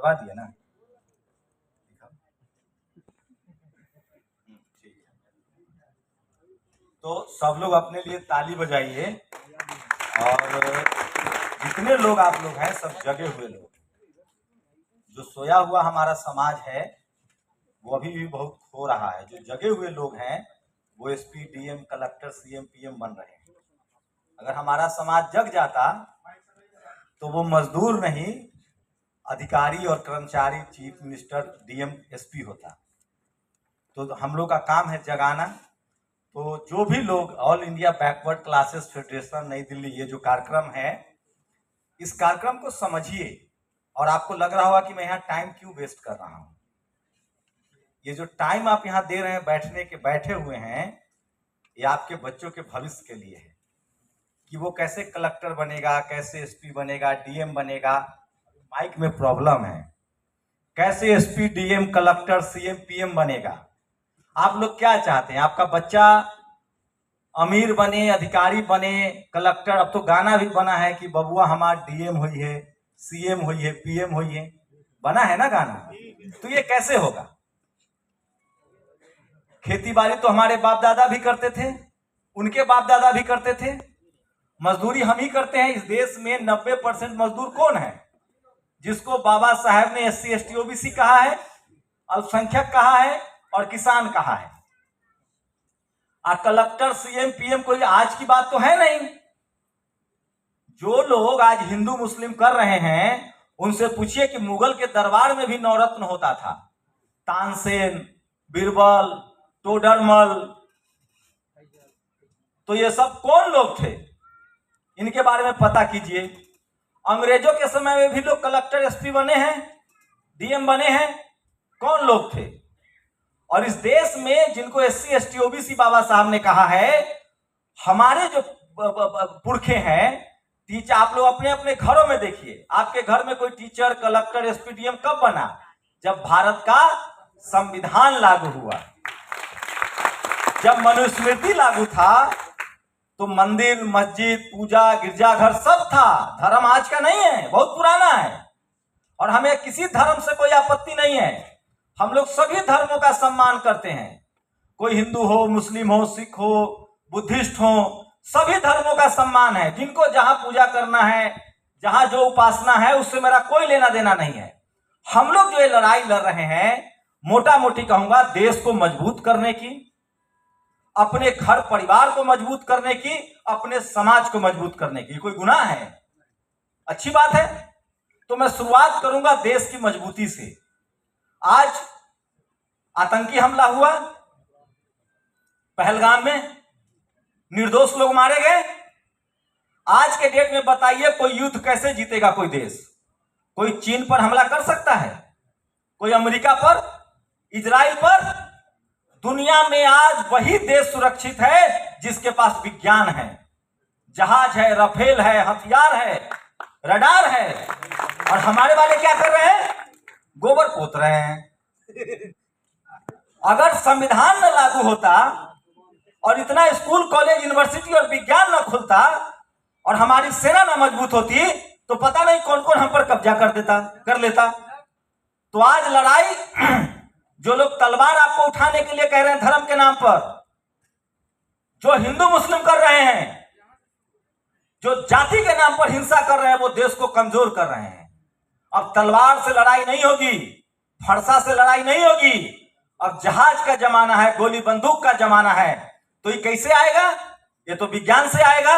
दबा दिया ना। तो सब लोग अपने लिए ताली बजाइए। और जितने लोग आप लोग हैं सब जगे हुए लोग। जो सोया हुआ हमारा समाज है वो अभी भी बहुत खो रहा है। जो जगे हुए लोग हैं वो SP, DM, collector, CM, PM बन रहे हैं। अगर हमारा समाज जग जाता तो वो मजदूर नहीं, अधिकारी और कर्मचारी, चीफ मिनिस्टर, डीएम, एसपी होता। तो हम लोग का काम है जगाना। तो जो भी लोग all India backward classes federation नई दिल्ली, ये जो कार्यक्रम है, इस कार्यक्रम को समझिए। और आपको लग रहा होगा कि मैं यहाँ टाइम क्यों वेस्ट कर रहा हूँ। ये जो टाइम आप यहाँ दे रहे हैं बैठे हुए हैं, ये आपके बच्चों के भविष्य के लिए है कि वो कैसे कलेक्टर बनेगा, कैसे एसपी बनेगा, डीएम बनेगा। माइक में प्रॉब्लम है। कैसे SP, DM, collector, CM, PM बनेगा। आप लोग क्या चाहते हैं? आपका बच्चा अमीर बने, अधिकारी बने, कलेक्टर। अब तो गाना भी बना है कि बबुआ हमारा डीएम हुई है, सीएम हुई है, पीएम हुई है, बना है ना गाना। तो ये कैसे होगा? खेती बाड़ी तो हमारे बाप दादा भी करते थे, उनके बाप दादा भी करते थे। मजदूरी हम ही करते हैं। इस देश में 90% मजदूर कौन है? जिसको बाबा साहब ने SC ST OBC कहा है, अल्पसंख्यक कहा है और किसान कहा है। कलेक्टर, सीएम, पीएम कोई आज की बात तो है नहीं। जो लोग आज हिंदू मुस्लिम कर रहे हैं उनसे पूछिए कि मुगल के दरबार में भी नवरत्न होता था। तानसेन, बीरबल, टोडरमल, तो ये सब कौन लोग थे? इनके बारे में पता कीजिए। अंग्रेजों के समय में भी लोग कलेक्टर, एसपी बने हैं, डीएम बने हैं। कौन लोग थे? और इस देश में जिनको SC ST OBC बाबा साहब ने कहा है, हमारे जो पुरखे हैं, टीचर, आप लोग अपने अपने घरों में देखिए। आपके घर में कोई टीचर, कलेक्टर, एसपी, डीएम कब बना? जब भारत का संविधान लागू हुआ। जब मनुस्मृति लागू था तो मंदिर, मस्जिद, पूजा, गिरजाघर सब था। धर्म आज का नहीं है, बहुत पुराना है। और हमें किसी धर्म से कोई आपत्ति नहीं है। हम लोग सभी धर्मों का सम्मान करते हैं। कोई हिंदू हो, मुस्लिम हो, सिख हो, बुद्धिस्ट हो, सभी धर्मों का सम्मान है। जिनको जहां पूजा करना है, जहां जो उपासना है, उससे मेरा कोई लेना देना नहीं है। हम लोग जो ये लड़ाई लड़ रहे हैं, मोटा मोटी कहूंगा, देश को मजबूत करने की, अपने घर परिवार को मजबूत करने की, अपने समाज को मजबूत करने की। कोई गुनाह है? अच्छी बात है। तो मैं शुरुआत करूंगा देश की मजबूती से। आज आतंकी हमला हुआ पहलगाम में, निर्दोष लोग मारे गए। आज के डेट में बताइए कोई युद्ध कैसे जीतेगा कोई देश? कोई चीन पर हमला कर सकता है? कोई अमेरिका पर, इजराइल पर? दुनिया में आज वही देश सुरक्षित है जिसके पास विज्ञान है, जहाज है, राफेल है, हथियार है, रडार है। और हमारे वाले क्या कर रहे हैं? गोबर पोत रहे हैं। अगर संविधान न लागू होता और इतना स्कूल, कॉलेज, यूनिवर्सिटी और विज्ञान न खुलता और हमारी सेना न मजबूत होती तो पता नहीं कौन कौन हम पर कब्जा कर लेता। तो आज लड़ाई, जो लोग तलवार आपको उठाने के लिए कह रहे हैं धर्म के नाम पर, जो हिंदू मुस्लिम कर रहे हैं, जो जाति के नाम पर हिंसा कर रहे हैं, वो देश को कमजोर कर रहे हैं। अब तलवार से लड़ाई नहीं होगी, फरसा से लड़ाई नहीं होगी। अब जहाज का जमाना है, गोली बंदूक का जमाना है। तो ये कैसे आएगा? ये तो विज्ञान से आएगा।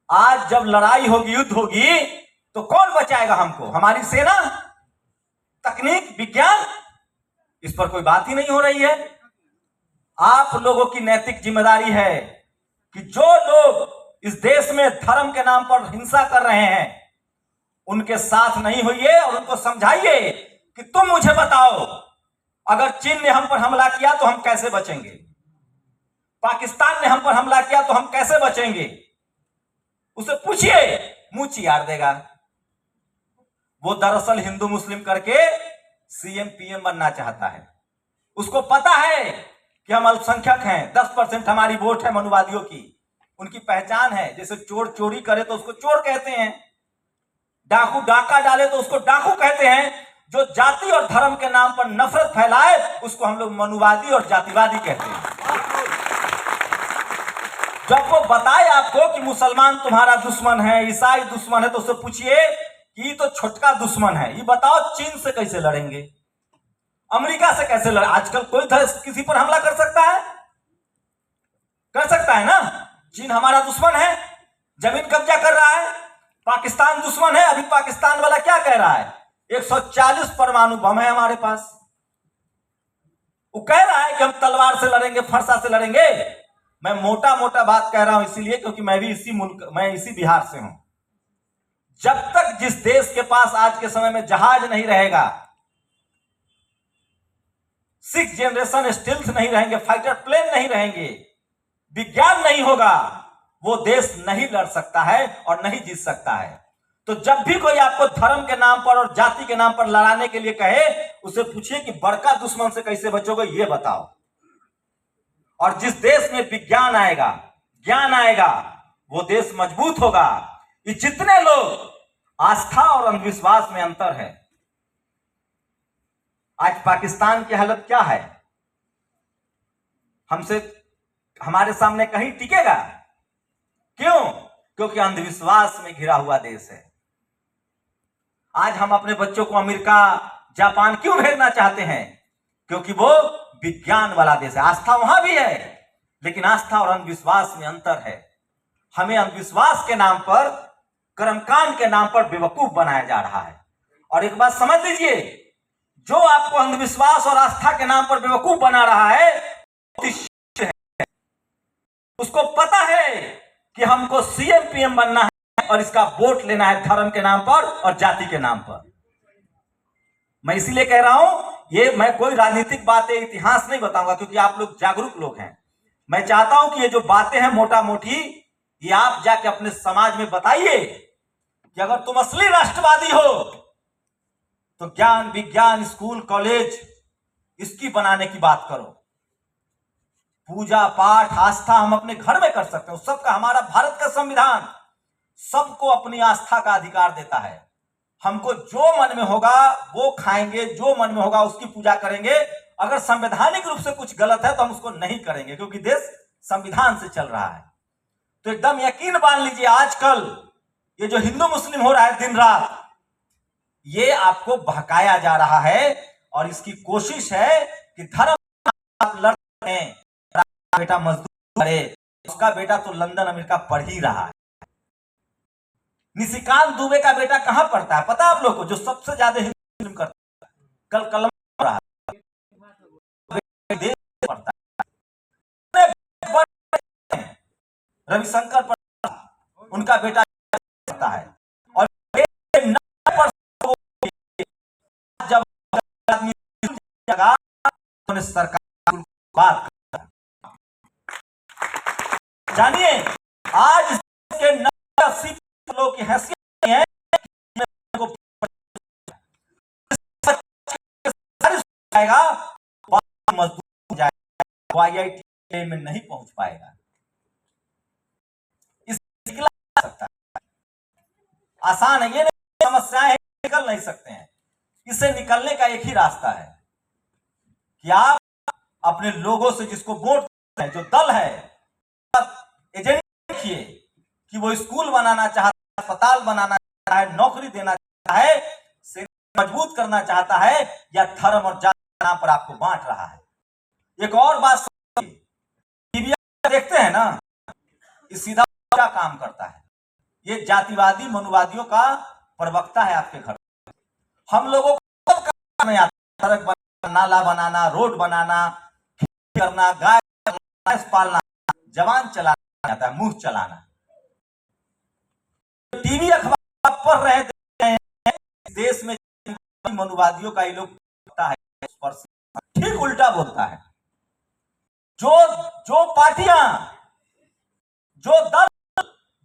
आज जब लड़ाई होगी, युद्ध होगी, तो कौन बचाएगा हमको? हमारी सेना, तकनीक, विज्ञान? इस पर कोई बात ही नहीं हो रही है। आप लोगों की नैतिक जिम्मेदारी है कि जो लोग इस देश में धर्म के नाम पर हिंसा कर रहे हैं, उनके साथ नहीं होइए और उनको समझाइए कि तुम मुझे बताओ, अगर चीन ने हम पर हमला किया तो हम कैसे बचेंगे? पाकिस्तान ने हम पर हमला किया तो हम कैसे बचेंगे? उसे पूछिए, मुंह चियार देगा। वो दरअसल हिंदू मुस्लिम करके सीएम पीएम बनना चाहता है। उसको पता है कि हम अल्पसंख्यक हैं, 10% हमारी वोट है मनुवादियों की। उनकी पहचान है। जैसे चोर चोरी करे तो उसको चोर कहते हैं, डाकू डाका डाले तो उसको डाकू कहते हैं। जो जाति और धर्म के नाम पर नफरत फैलाए उसको हम लोग मनुवादी और जातिवादी कहते हैं। जब वो बताए आपको कि मुसलमान तुम्हारा दुश्मन है, ईसाई दुश्मन है, तो उससे पूछिए कि ये तो छोटका दुश्मन है, ये बताओ चीन से कैसे लड़ेंगे, अमेरिका से कैसे लड़े। आजकल कोई किसी पर हमला कर सकता है? कर सकता है ना। चीन हमारा दुश्मन है, जमीन कब्जा कर रहा है। पाकिस्तान दुश्मन है, अभी पाकिस्तान वाला क्या कह रहा है, 140 परमाणु बम है हमारे पास। वो कह रहा है कि हम तलवार से लड़ेंगे, फरसा से लड़ेंगे। मैं मोटा मोटा बात कह रहा हूं इसीलिए क्योंकि मैं भी इसी बिहार से हूं। जब तक जिस देश के पास आज के समय में जहाज नहीं रहेगा, 6th जनरेशन स्टील्स नहीं रहेंगे, फाइटर प्लेन नहीं रहेंगे, विज्ञान नहीं होगा, वो देश नहीं लड़ सकता है और नहीं जीत सकता है। तो जब भी कोई आपको धर्म के नाम पर और जाति के नाम पर लड़ाने के लिए कहे, उसे पूछिए कि बड़का दुश्मन से कैसे बचोगे, ये बताओ। और जिस देश में विज्ञान आएगा, ज्ञान आएगा, वो देश मजबूत होगा। ये जितने लोग आस्था और अंधविश्वास में अंतर है। आज पाकिस्तान की हालत क्या है, हमारे सामने कहीं टिकेगा? क्यों? क्योंकि अंधविश्वास में घिरा हुआ देश है। आज हम अपने बच्चों को अमेरिका, जापान क्यों भेजना चाहते हैं? क्योंकि वो विज्ञान वाला देश है। आस्था वहां भी है, लेकिन आस्था और अंधविश्वास में अंतर है। हमें अंधविश्वास के नाम पर, कर्मकांड के नाम पर बेवकूफ बनाया जा रहा है। और एक बात समझ लीजिए, जो आपको अंधविश्वास और आस्था के नाम पर बेवकूफ बना रहा है, उसको पता है कि हमको सीएम पीएम बनना है और इसका वोट लेना है धर्म के नाम पर और जाति के नाम पर। मैं इसीलिए कह रहा हूं, ये मैं कोई राजनीतिक बातें, इतिहास नहीं बताऊंगा क्योंकि आप लोग जागरूक लोग हैं। मैं चाहता हूं कि ये जो बातें हैं मोटा मोटी, ये आप जाके अपने समाज में बताइए कि अगर तुम असली राष्ट्रवादी हो तो ज्ञान, विज्ञान, स्कूल, कॉलेज इसकी बनाने की बात करो। पूजा पाठ, आस्था हम अपने घर में कर सकते हैं। सबका, हमारा भारत का संविधान सबको अपनी आस्था का अधिकार देता है। हमको जो मन में होगा वो खाएंगे, जो मन में होगा उसकी पूजा करेंगे। अगर संवैधानिक रूप से कुछ गलत है तो हम उसको नहीं करेंगे, क्योंकि देश संविधान से चल रहा है। तो एकदम यकीन मान लीजिए, आजकल ये जो हिंदू मुस्लिम हो रहा है दिन रात, ये आपको बहकाया जा रहा है और इसकी कोशिश है कि धर्म आप लड़ते हैं, बेटा मजदूर करे, उसका बेटा तो लंदन अमेरिका पढ़ ही रहा है। निशिकांत दुबे का बेटा कहां पढ़ता है पता आप लोग को? जो सबसे ज्यादा हिंदू करता है, कल कलम पढ़ा पढ़ता है, रविशंकर पढ़ता, उनका बेटा पढ़ता है। और जब सरकार बात, जानिए आज के 80 लोग की हैसियत है मजदूर जाएगा, IIT में नहीं पहुंच पाएगा। निकला सकता है, आसान है, ये नहीं समस्याएं निकल नहीं सकते हैं। इससे निकलने का एक ही रास्ता है कि आप अपने लोगों से, जिसको वोट है, जो दल है, एजेंडा देखिए कि वो स्कूल बनाना चाहता है, अस्पताल बनाना चाहता है, नौकरी देना चाहता है, मजबूत करना चाहता है, या धर्म और जाति के नाम पर आपको बांट रहा है। एक और बात टीवी देखते हैं ना, ये सीधा काम करता है। ये जातिवादी मनुवादियों का प्रवक्ता है आपके घर। हम लोगों को नहीं आता, सड़क बनाना, नाला बनाना, रोड बनाना, खेती करना, गाय पालना, जवान चलाना आता है, मुंह चलाना। टीवी अखबार पढ़ रहे हैं, देश में मनुवादियों का ये लोग है, ठीक उल्टा बोलता है। जो पार्टियां, जो दल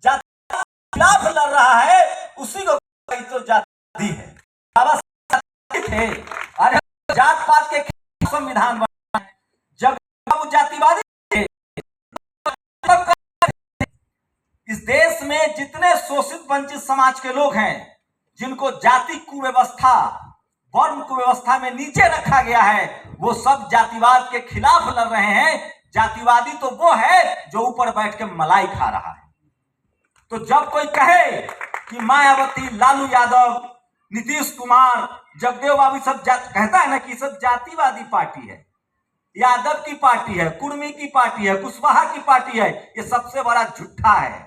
जाति के खिलाफ लड़ रहा है, उसी को तो जाति है। थे, अरे जात पात के संविधान बना, जब वो जातिवादी थे। इस देश में जितने शोषित वंचित समाज के लोग हैं, जिनको जाति कुव्यवस्था, वर्ण कुव्यवस्था में नीचे रखा गया है, वो सब जातिवाद के खिलाफ लड़ रहे हैं। जातिवादी तो वो है जो ऊपर बैठ के मलाई खा रहा है। तो जब कोई कहे कि मायावती, लालू यादव, नीतीश कुमार, जगदेव बाबू सब कहता है ना कि सब जातिवादी पार्टी है, यादव की पार्टी है, कुर्मी की पार्टी है, कुशवाहा की पार्टी है, ये सबसे बड़ा झूठा है।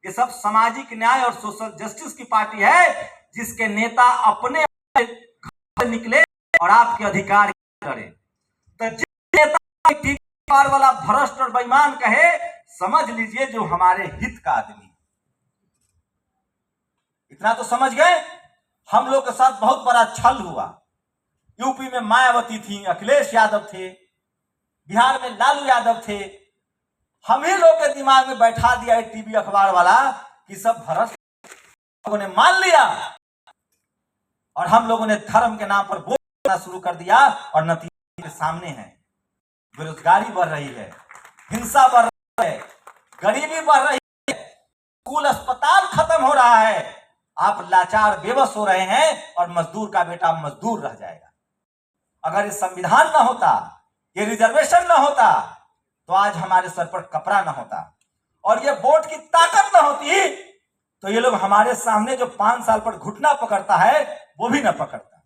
ये सब सामाजिक न्याय और सोशल जस्टिस की पार्टी है, जिसके नेता अपने घर से निकले और आपके अधिकार करें। तो जिस नेता टीवी पार वाला भ्रष्ट और बेईमान कहे, समझ लीजिए जो हमारे हित का आदमी। इतना तो समझ गए। हम लोग के साथ बहुत बड़ा छल हुआ। यूपी में मायावती थी, अखिलेश यादव थे, बिहार में लालू यादव थे। हम ही लोग के दिमाग में बैठा दिया टीवी अखबार वाला कि सब भ्रष्ट, लोगों ने मान लिया और हम लोगों ने धर्म के नाम पर बोलना शुरू कर दिया और नतीजे के सामने है। बेरोजगारी बढ़ रही है, हिंसा बढ़ रही है, गरीबी बढ़ रही है, स्कूल अस्पताल खत्म हो रहा है। आप लाचार बेबस हो रहे हैं और मजदूर का बेटा मजदूर रह जाएगा। अगर ये संविधान ना होता, ये रिजर्वेशन ना होता, तो आज हमारे सर पर कपड़ा ना होता और ये वोट की ताकत ना होती, तो ये लोग हमारे सामने जो 5 साल पर घुटना पकड़ता है वो भी ना पकड़ता।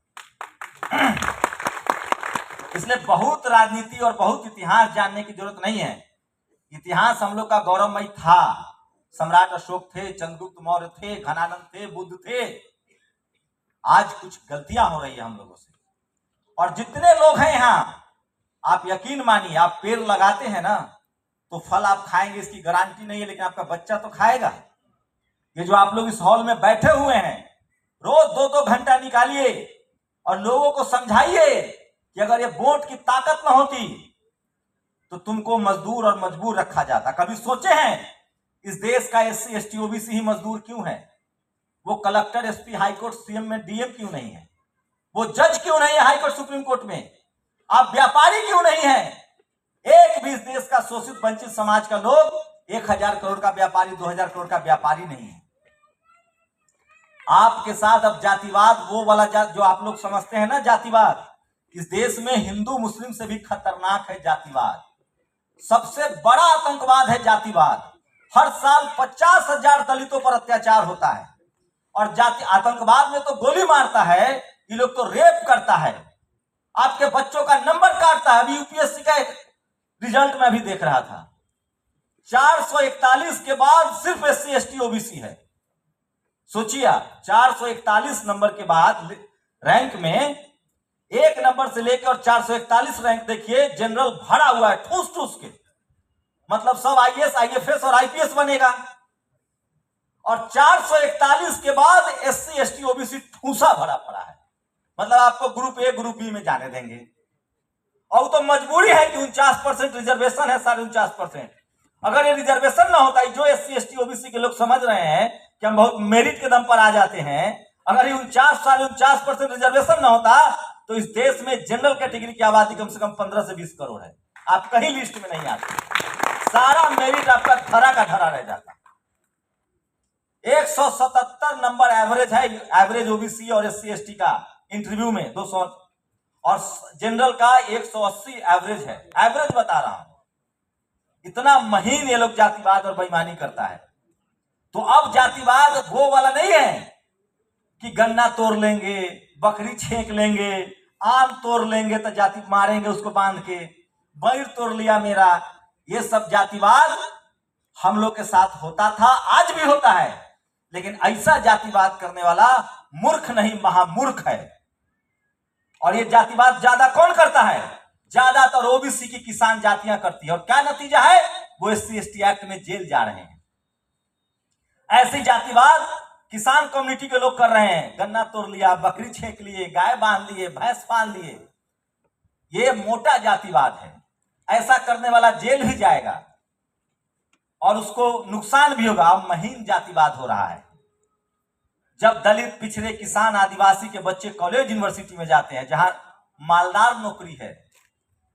इसलिए बहुत राजनीति और बहुत इतिहास जानने की जरूरत नहीं है। इतिहास हम लोग का गौरवमयी था। सम्राट अशोक थे, चंद्रगुप्त मौर्य थे, घनानंद थे, बुद्ध थे। आज कुछ गलतियां हो रही है हम लोगों से। और जितने लोग हैं यहाँ, आप यकीन मानिए, आप पेड़ लगाते हैं ना तो फल आप खाएंगे, इसकी गारंटी नहीं है, लेकिन आपका बच्चा तो खाएगा। ये जो आप लोग इस हॉल में बैठे हुए हैं, रोज 2-2 घंटा निकालिए और लोगों को समझाइए कि अगर ये वोट की ताकत ना होती तो तुमको मजदूर और मजबूर रखा जाता। कभी सोचे हैं इस देश का SC ST OBC ही मजदूर क्यों है? वो कलेक्टर, SP, हाईकोर्ट, CM में DM क्यों नहीं है? वो जज क्यों नहीं है हाईकोर्ट, सुप्रीम कोर्ट में? आप व्यापारी क्यों नहीं है? एक भी इस देश का शोषित वंचित समाज का लोग 1000 करोड़ का व्यापारी, 2000 करोड़ का व्यापारी नहीं है। आपके साथ अब जातिवाद, वो वाला जो आप लोग समझते हैं ना जातिवाद, इस देश में हिंदू मुस्लिम से भी खतरनाक है जातिवाद। सबसे बड़ा आतंकवाद है जातिवाद। हर साल 50,000 दलितों पर अत्याचार होता है और जाति आतंकवाद में तो गोली मारता है, ये लोग तो रेप करता है, आपके बच्चों का नंबर काटता है। अभी UPSC का एक रिजल्ट में भी देख रहा था, 441 के बाद सिर्फ SC ST OBC है। सोचिए, 441 नंबर के बाद रैंक में 1 नंबर से लेकर और 441 रैंक देखिए, जनरल भरा हुआ है ठूस ठूस के। मतलब सब IAS, IFS और IPS बनेगा। और 441 के बाद SC ST OBC ठूसा भरा पड़ा है। मतलब आपको ग्रुप A, ग्रुप B में जाने देंगे। और तो मजबूरी है कि 49% रिजर्वेशन है, 49.5%। अगर ये रिजर्वेशन ना होता, जो SC ST OBC के लोग समझ रहे हैं कि हम बहुत मेरिट के दम पर आ जाते हैं, अगर ये 49% रिजर्वेशन ना होता तो इस देश में जनरल कैटेगरी की आबादी कम से कम 15 से 20 करोड़ है। आप कहीं लिस्ट में नहीं आते, सारा मेरिट आपका धरा का धरा रह जाता। 177 नंबर एवरेज है, एवरेज OBC और SC ST का इंटरव्यू में 200, और जनरल का 180 एवरेज है। एवरेज बता रहा हूं। इतना महीन ये लोग जातिवाद और बेईमानी करता है। तो अब जातिवाद वो वाला नहीं है कि गन्ना तोड़ लेंगे, बकरी छेक लेंगे, आम तोड़ लेंगे तो जाति मारेंगे उसको बांध के, बैर तोड़ लिया मेरा। ये सब जातिवाद हम लोग के साथ होता था, आज भी होता है, लेकिन ऐसा जातिवाद करने वाला मूर्ख नहीं, महामूर्ख है। और ये जातिवाद ज्यादा कौन करता है? ज्यादातर OBC की किसान जातियां करती है। और क्या नतीजा है? वो SC ST एक्ट में जेल जा रहे हैं। ऐसी जातिवाद किसान कम्युनिटी के लोग कर रहे हैं। गन्ना तोड़ लिया, बकरी छेक लिए, गाय बांध लिए, भैंस बांध लिए। ये मोटा जातिवाद है। ऐसा करने वाला जेल भी जाएगा और उसको नुकसान भी होगा। अब महीन जातिवाद हो रहा है। जब दलित, पिछड़े, किसान, आदिवासी के बच्चे कॉलेज यूनिवर्सिटी में जाते हैं, जहां मालदार नौकरी है,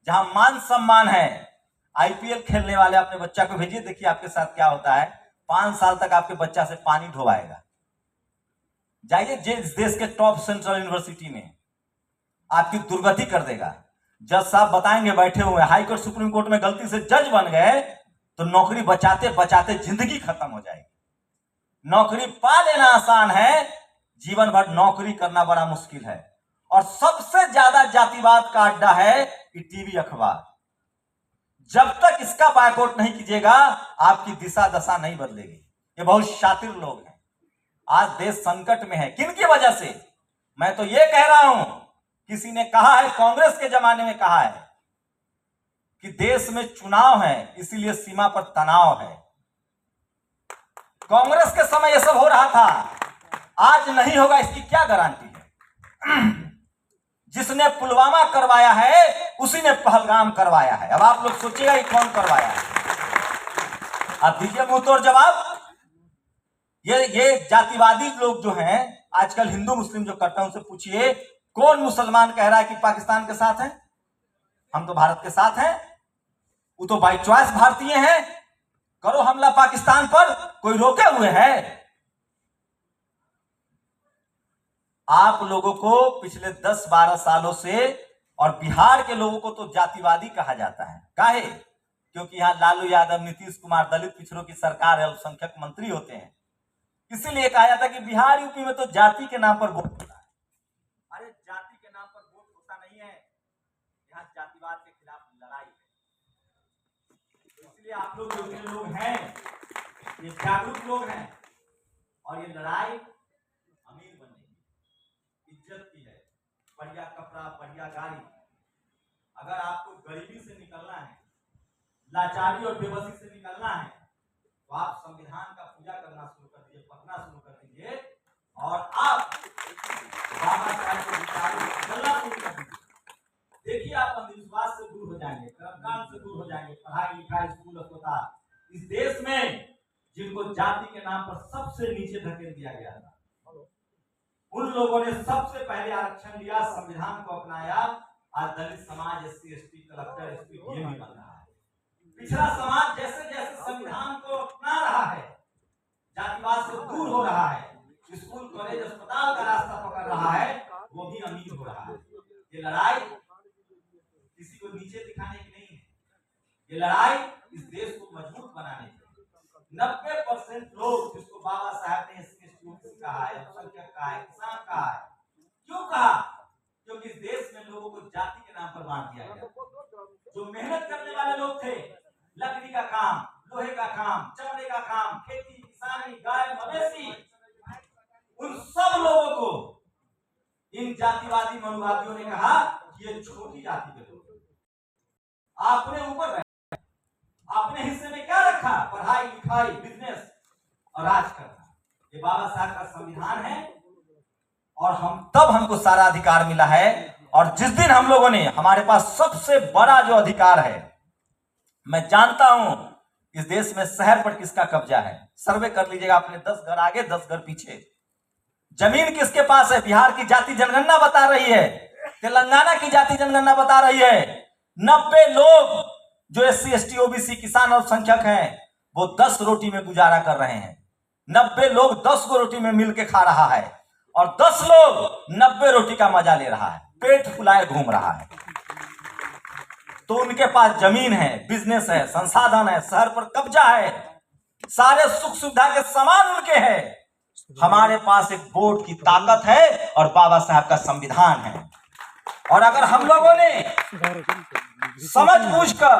जहां मान सम्मान है, IPL खेलने वाले अपने बच्चा को भेजिए, देखिए आपके साथ क्या होता है। 5 साल तक आपके बच्चा से पानी ढोवाएगा। जाइए जिस देश के टॉप सेंट्रल यूनिवर्सिटी में, आपकी दुर्गति कर देगा। जज साहब बताएंगे बैठे हुए, हाई कोर्ट सुप्रीम कोर्ट में गलती से जज बन गए तो नौकरी बचाते बचाते जिंदगी खत्म हो जाएगी। नौकरी पा लेना आसान है, जीवन भर नौकरी करना बड़ा मुश्किल है। और सबसे ज्यादा जातिवाद का अड्डा है कि टीवी अखबार। जब तक इसका बायकॉट नहीं कीजिएगा आपकी दिशा दशा नहीं बदलेगी। ये बहुत शातिर लोग हैं। आज देश संकट में है, किनकी वजह से? मैं तो ये कह रहा हूं, किसी ने कहा है, कांग्रेस के जमाने में कहा है कि देश में चुनाव है इसीलिए सीमा पर तनाव है। कांग्रेस के समय यह सब हो रहा था, आज नहीं होगा इसकी क्या गारंटी है? जिसने पुलवामा करवाया है उसी ने पहलगाम करवाया है। अब आप लोग सोचिएगा कि कौन करवाया है? अब दीजिए मुंह तोड़ जवाब। ये जातिवादी लोग जो हैं आजकल, हिंदू मुस्लिम जो करते हैं, उनसे पूछिए कौन मुसलमान कह रहा है कि पाकिस्तान के साथ है? हम तो भारत के साथ हैं। वो तो बाई चॉइस भारतीय हैं। करो हमला पाकिस्तान पर, कोई रोके हुए है? आप लोगों को पिछले 10-12 सालों से, और बिहार के लोगों को तो जातिवादी कहा जाता है। काहे? क्योंकि यहां लालू यादव, नीतीश कुमार दलित पिछड़ों की सरकार है, अल्पसंख्यक मंत्री होते हैं। इसीलिए कहा जाता है कि बिहार यूपी में तो जाति के नाम पर वोट होता है। अरे जाति के नाम पर वोट होता नहीं है, यहाँ जातिवाद के खिलाफ लड़ाई है। इसलिए आप लोग जो लोग हैं, ये जागरूक लोग हैं, और ये लड़ाई अमीर बनने की, इज्जत की है। बढ़िया कपड़ा, बढ़िया गाड़ी। अगर आपको गरीबी से निकलना है, लाचारी और बेबसी से निकलना है, तो आप संविधान का पूजा करना शुरू कर दीजिए, पढ़ना शुरू कर दीजिए, और आप बाबा साहब के विचारों को चलना शुरू कर दीजिए। देखिए आप अंधविश्वास से दूर हो जाएंगे, कर्मकांड से दूर हो जाएंगे, पढ़ाई लिखाई, स्कूल, अस्पताल। इस देश में जिनको जाति के नाम पर सबसे नीचे धकेल दिया गया था, उन लोगों ने सबसे पहले आरक्षण लिया, संविधान को अपनाया। आज दलित समाज SC ST collector SP DM भी बन रहा है। पिछड़ा समाज जैसे जैसे संविधान को अपना रहा है, जातिवाद से दूर हो रहा है, स्कूल, कॉलेज, अस्पताल का रास्ता पकड़ रहा है, वो भी अमीर हो रहा है। ये लड़ाई किसी को नीचे दिखाने की नहीं है, ये लड़ाई इस देश को मजबूत बनाने की। 90% लोग जिसको बाबा साहब ने SC ST OBC कहा है, अल्पसंख्यक कहा है, किसान कहा है, क्यों कहा? क्योंकि इस देश में लोगों को जाति के नाम पर बांट दिया गया। जो मेहनत करने वाले लोग थे, लकड़ी का काम, लोहे का काम, चमड़े का काम, खेती, किसानी, गाय, मवेशी, उन सब लोगों को इन जातिवादी मनोवादियों ने कहा कि ये छोटी जाति के लोग। आपने ऊपर रहे, अपने हिस्से में क्या रखा? पढ़ाई लिखाई, बिजनेस और राज करना। ये बाबा साहब का संविधान है, और हमको सारा अधिकार मिला है। और जिस दिन हम लोगों ने, हमारे पास सबसे बड़ा जो अधिकार है, मैं जानता हूं इस देश में शहर पर किसका कब्जा है। सर्वे कर लीजिएगा, अपने 10 घर आगे 10 घर पीछे जमीन किसके पास है। बिहार की जाति जनगणना बता रही है, तेलंगाना की जाति जनगणना बता रही है, 90 लोग जो SC ST OBC किसान और संख्यक हैं, वो 10 रोटी में गुजारा कर रहे हैं। 90 लोग 10 को रोटी में मिल के खा रहा है, और 10 लोग 90 रोटी का मजा ले रहा है, पेट फुलाए घूम रहा है। तो उनके पास जमीन है, बिजनेस है, संसाधन है, शहर पर कब्जा है, सारे सुख सुविधा के सामान उनके हैं। हमारे पास एक वोट की ताकत है और बाबा साहब का संविधान है। और अगर हम लोगों ने समझ बूझकर